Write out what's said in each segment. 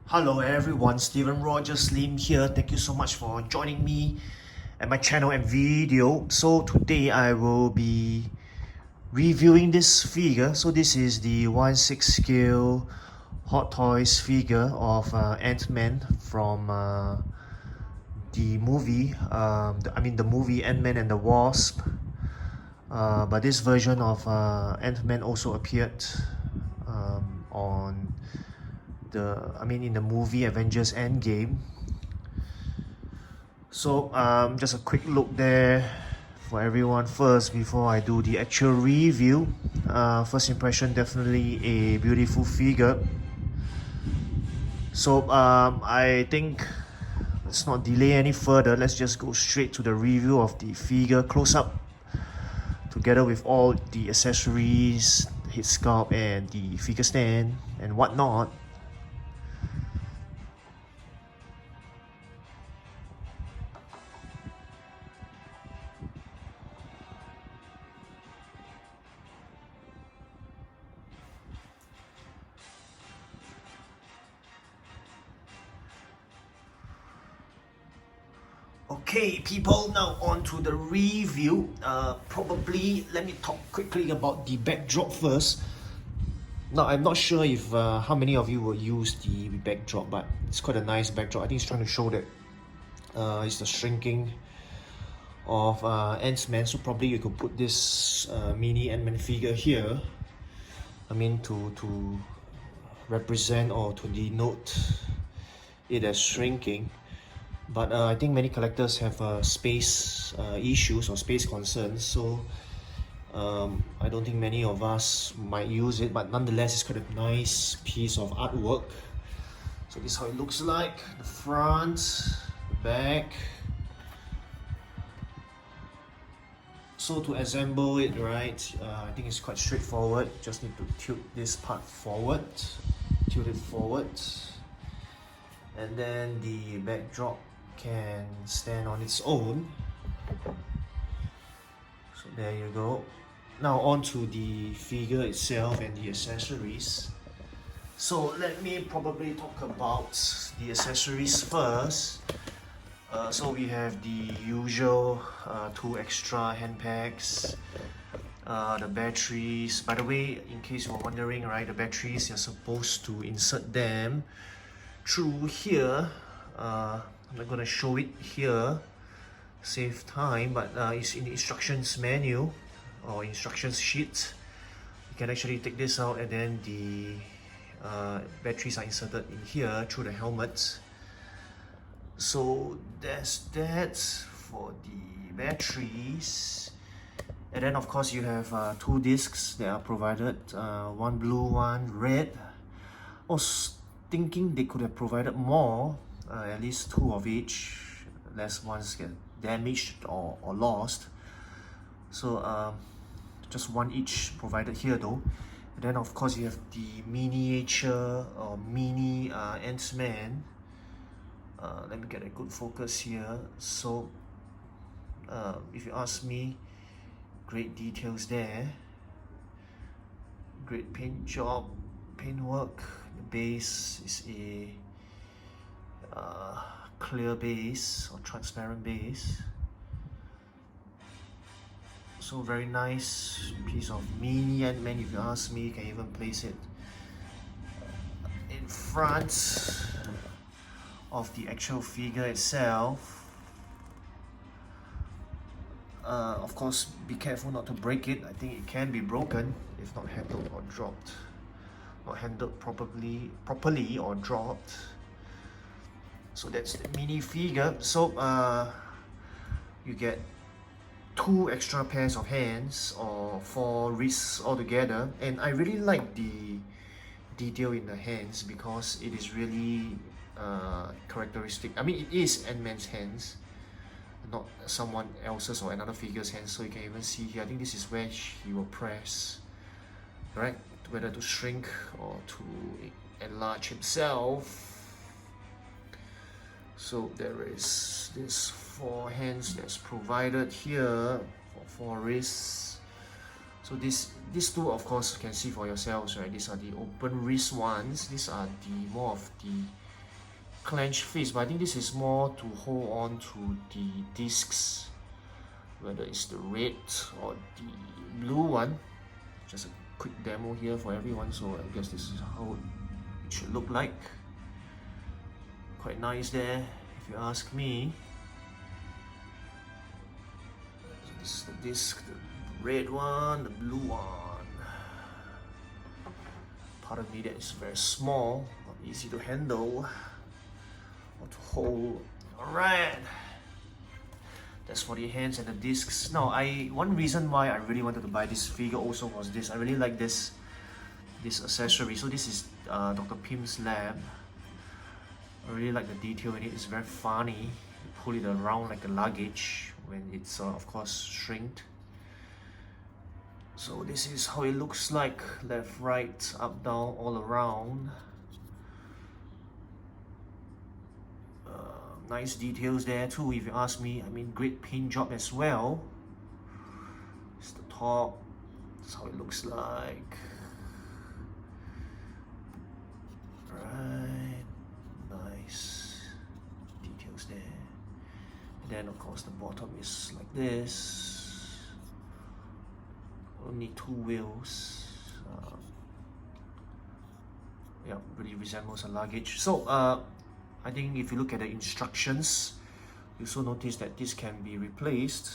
Hello everyone, Steven Rogers Lim here. Thank you so much for joining me at my channel and video. So today I will be reviewing this figure. So this is the 1/6 scale Hot Toys figure of Ant-Man from the movie. The movie Ant-Man and the Wasp. But this version of Ant-Man also appeared on in the movie Avengers Endgame. So just a quick look there for everyone first before I do the actual review. First impression, definitely a beautiful figure. So I think let's not delay any further. Let's just go straight to the review of the figure close up, together with all the accessories, head sculpt, and the figure stand and whatnot. Okay, people, now on to the review. Probably let me talk quickly about the backdrop first. Now, I'm not sure if how many of you will use the backdrop, but it's quite a nice backdrop. I think it's trying to show that it's the shrinking of Ant-Man. So probably you could put this mini Ant-Man figure here. To represent or to denote it as shrinking. But I think many collectors have space issues or space concerns, so I don't think many of us might use it, but nonetheless it's quite a nice piece of artwork. So this is how it looks like: the front, the back. So to assemble it, right, I think it's quite straightforward. Just need to tilt this part forward, tilt it forward, and then the backdrop can stand on its own. So there you go. Now on to the figure itself and the accessories. So let me probably talk about the accessories first. So we have the usual 2 extra hand packs, the batteries. By the way, in case you're wondering, right, the batteries, you're supposed to insert them through here. I'm not going to show it here, save time, but it's in the instructions menu or instructions sheet. You can actually take this out, and then the batteries are inserted in here through the helmet. So that's that for the batteries. And then of course you have 2 discs that are provided, one blue, one red. I was thinking they could have provided more, at least 2 of each, lest ones get damaged or lost. So just 1 each provided here though. And then of course you have the miniature or mini Ant-Man. Let me get a good focus here. So if you ask me, great details there, great paint job, paint work. The base is a clear base or transparent base. So very nice piece of mini Ant-Man, if you ask me. You can even place it in front of the actual figure itself. Of course, be careful not to break it. I think it can be broken if not handled or dropped, not handled properly or dropped. So that's the mini figure. So you get 2 extra pairs of hands or 4 wrists altogether, and I really like the detail in the hands because it is really characteristic. I mean, it is Ant-Man's hands, not someone else's or another figure's hands. So you can even see here, I think this is where he will press, right, whether to shrink or to enlarge himself. So there is this 4 hands that's provided here for 4 wrists. So these 2, of course, you can see for yourselves, right? These are the open wrist ones. These are the more of the clenched fist, but I think this is more to hold on to the discs, whether it's the red or the blue one. Just a quick demo here for everyone, so I guess this is how it should look like. Quite nice there, if you ask me. So this is the disc, the red one, the blue one. Part of me that is very small, not easy to handle or to hold. Alright, that's for the hands and the discs. Now, one reason why I really wanted to buy this figure also was this. I really like this accessory. So this is Dr. Pim's lab. I really like the detail in it. It's very funny. You pull it around like a luggage when it's of course shrinked. So this is how it looks like, left, right, up, down, all around. Nice details there too, if you ask me. I mean, great paint job as well. It's the top. That's how it looks like. Right, nice details there. And then of course the bottom is like this. Only 2 wheels. Yeah, really resembles a luggage. So I think if you look at the instructions, you also notice that this can be replaced.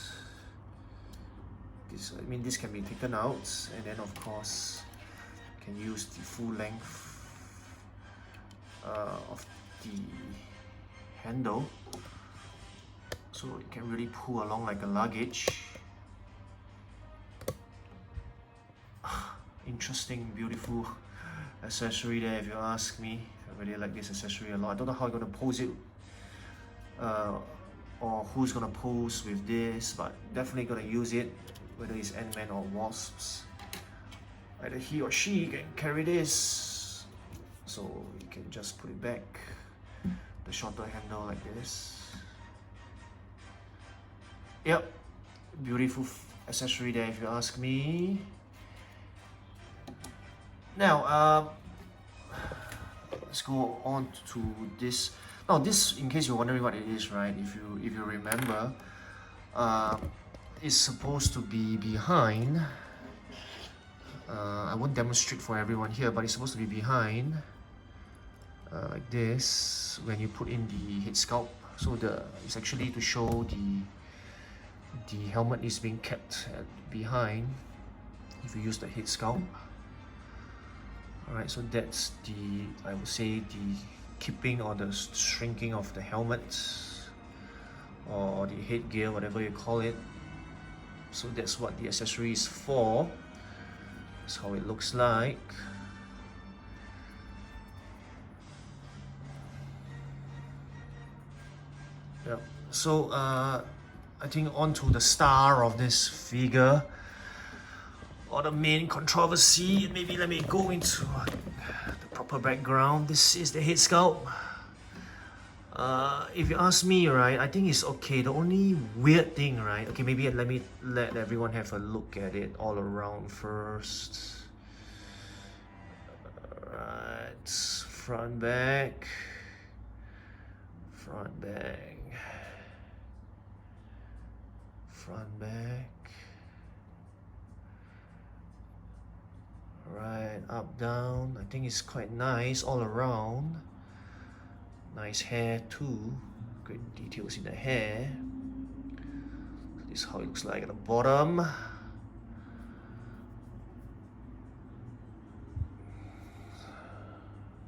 This can be taken out, and then of course you can use the full length of the handle, so it can really pull along like a luggage. Interesting, beautiful accessory there, if you ask me. I really like this accessory a lot. I don't know how I'm going to pose it or who's going to pose with this, but definitely going to use it, whether it's Ant-Man or Wasps. Either he or she can carry this, so you can just put it back, the shorter handle like this. Yep, beautiful accessory there, if you ask me. Now, let's go on to this. Now, this, in case you're wondering what it is, right? If you remember, it's supposed to be behind. I won't demonstrate for everyone here, but it's supposed to be behind, like this, when you put in the head sculpt. So it's actually to show the helmet is being kept behind if you use the head sculpt. Alright, so that's I would say, the keeping or the shrinking of the helmet or the headgear, whatever you call it. So that's what the accessory is for. That's how it looks like. Yeah. So I think onto the star of this figure, or the main controversy. Maybe let me go into the proper background. This is the head sculpt. If you ask me, right, I think it's okay. The only weird thing, right, okay, maybe let me let everyone have a look at it all around first. Right, front, back, front, back, front, back. Right, up, down. I think it's quite nice all around. Nice hair too. Great details in the hair. So this is how it looks like at the bottom.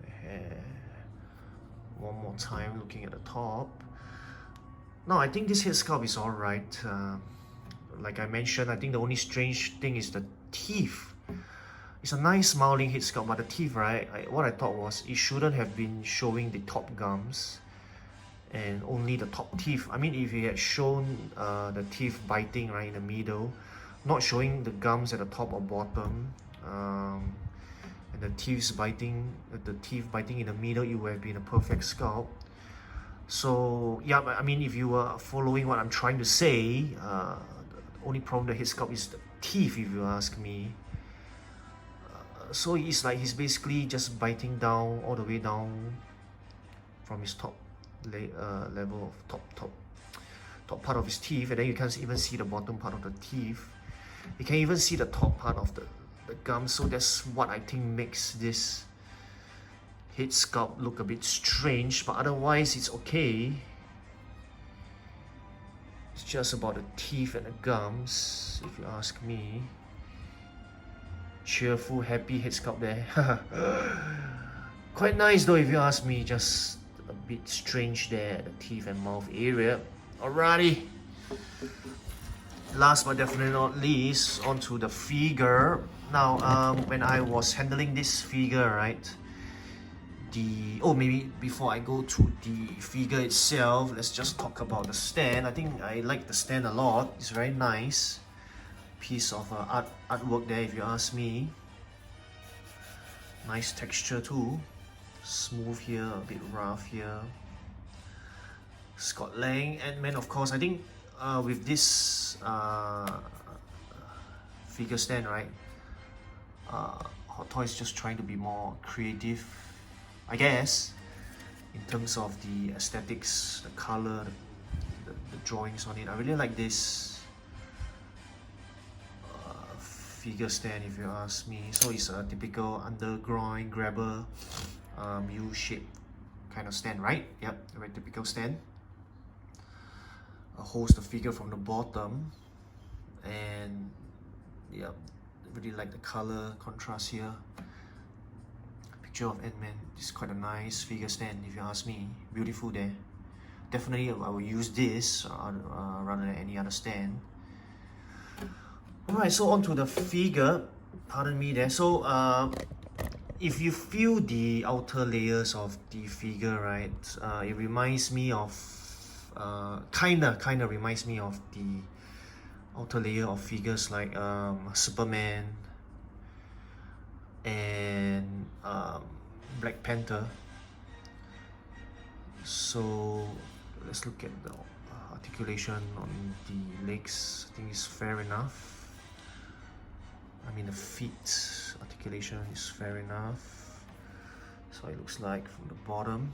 The hair. One more time looking at the top. Now, I think this head sculpt is alright. Like I mentioned, I think the only strange thing is the teeth. It's a nice smiling head sculpt, but the teeth, right, what I thought was it shouldn't have been showing the top gums and only the top teeth. I mean, if you had shown the teeth biting right in the middle, not showing the gums at the top or bottom, and the teeth biting in the middle, it would have been a perfect sculpt. So yeah, I mean, if you were following what I'm trying to say, the only problem with the head sculpt is the teeth, if you ask me. So it's like he's basically just biting down all the way down from his level of top part of his teeth, and then you can't even see the bottom part of the teeth. You can even see the top part of the gum, so that's what I think makes this head sculpt look a bit strange, but otherwise it's okay. It's just about the teeth and the gums, if you ask me. Cheerful, happy head sculpt there. Quite nice though, if you ask me, just a bit strange there at the teeth and mouth area. Alrighty. Last but definitely not least, onto the figure. Now, when I was handling this figure, right, maybe before I go to the figure itself, let's just talk about the stand. I think I like the stand a lot. It's very nice piece of artwork there, if you ask me. Nice texture too. Smooth here, a bit rough here. Scott Lang, Ant-Man, of course. I think with this figure stand, right, Hot Toys just trying to be more creative, I guess, in terms of the aesthetics, the color, the drawings on it. I really like this figure stand, if you ask me. So it's a typical underground grabber, U-shaped kind of stand, right? Yep, a very typical stand. Holds the figure from the bottom, and yeah, really like the color contrast here. Picture of Ant-Man. It's quite a nice figure stand, if you ask me. Beautiful there. Definitely I will use this rather than any other stand. Alright, so onto the figure. Pardon me there. So if you feel the outer layers of the figure, right, it reminds me of kinda reminds me of the outer layer of figures like Superman and Black Panther. So let's look at the articulation on the legs. I think it's fair enough. I mean, the feet articulation is fair enough. So it looks like from the bottom.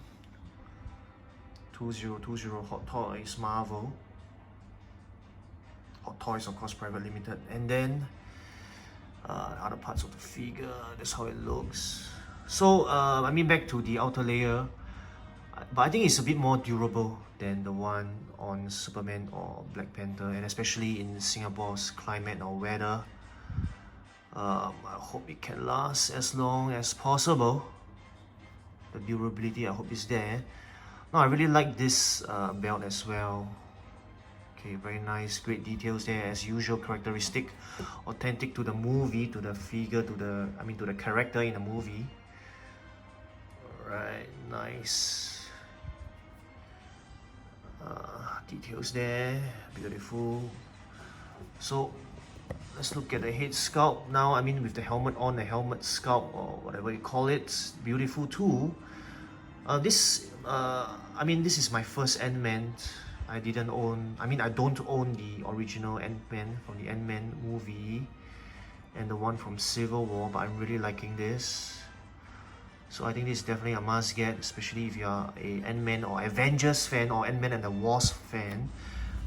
2020 Hot Toys Marvel. Hot Toys, of course, private limited. And then other parts of the figure, that's how it looks. So I mean, back to the outer layer, but I think it's a bit more durable than the one on Superman or Black Panther, and especially in Singapore's climate or weather. I hope it can last as long as possible. The durability, I hope, is there. Now, I really like this belt as well. Okay, very nice, great details there as usual, characteristic, authentic to the movie, to the figure, to the character in the movie. Alright, nice. Details there, beautiful. So let's look at the head sculpt now. I mean, with the helmet on, the helmet sculpt or whatever you call it, beautiful too. This is my first Ant-Man. I don't own the original Ant-Man from the Ant-Man movie and the one from Civil War, but I'm really liking this. So I think this is definitely a must get, especially if you're a Ant-Man or Avengers fan or Ant-Man and the Wasp fan.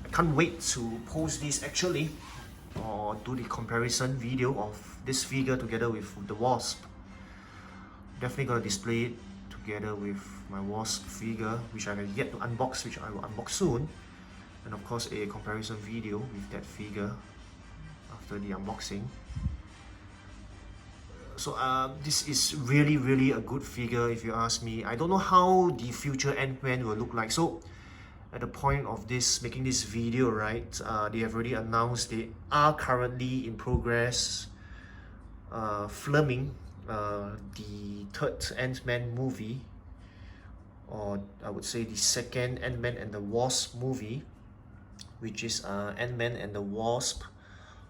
I can't wait to post this actually, or do the comparison video of this figure together with the Wasp. Definitely gonna display it together with my Wasp figure, which I have yet to unbox, which I will unbox soon, and of course a comparison video with that figure after the unboxing. So this is really a good figure, if you ask me. I don't know how the future Ant-Man will look like. So at the point of this making this video, right, they have already announced they are currently in progress filming the third Ant-Man movie, or I would say the second Ant-Man and the Wasp movie, which is Ant-Man and the Wasp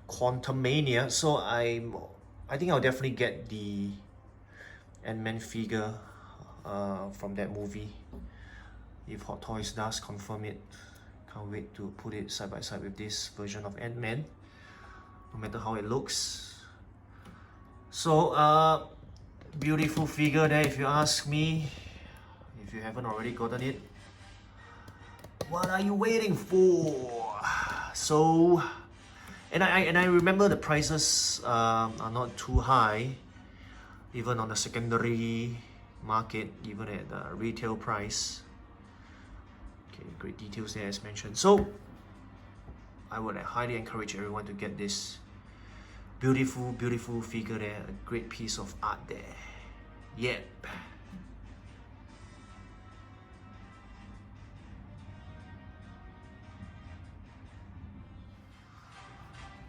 Quantumania. So I think I'll definitely get the Ant-Man figure from that movie if Hot Toys does confirm it. Can't wait to put it side by side with this version of Ant-Man, no matter how it looks. So beautiful figure there, if you ask me. you haven't already gotten it, what are you waiting for? So, and I remember the prices are not too high, even on the secondary market, even at the retail price. Okay, great details there as mentioned. So, I would highly encourage everyone to get this beautiful, beautiful figure there, a great piece of art there. Yep.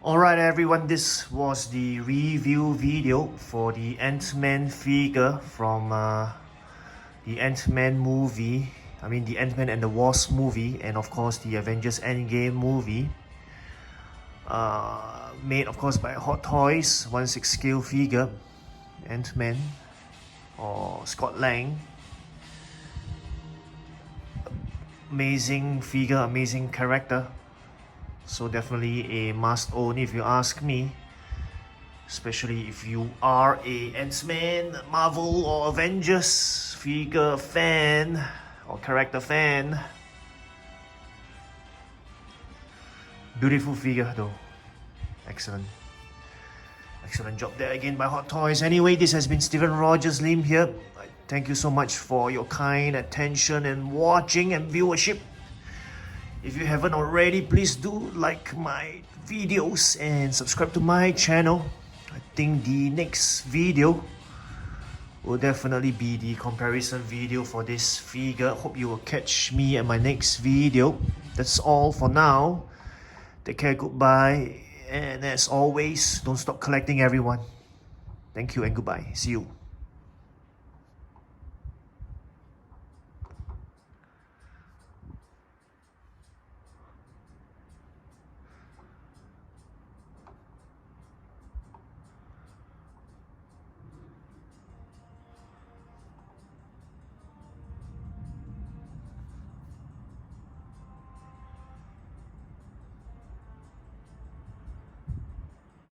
Alright everyone, this was the review video for the Ant-Man figure from the Ant-Man movie. I mean the Ant-Man and the Wasp movie, and of course the Avengers Endgame movie. Made of course by Hot Toys, 1/6 scale figure, Ant-Man or Scott Lang. Amazing figure, amazing character. So definitely a must own if you ask me, especially if you are a Ant-Man, Marvel or Avengers figure fan or character fan. Beautiful figure though. Excellent. Excellent job there again by Hot Toys. Anyway, this has been Steven Rogers Lim here. Thank you so much for your kind attention and watching and viewership. If you haven't already, please do like my videos and subscribe to my channel. I think the next video will definitely be the comparison video for this figure. Hope you will catch me at my next video. That's all for now. Take care, goodbye. And as always, don't stop collecting everyone. Thank you and goodbye. See you.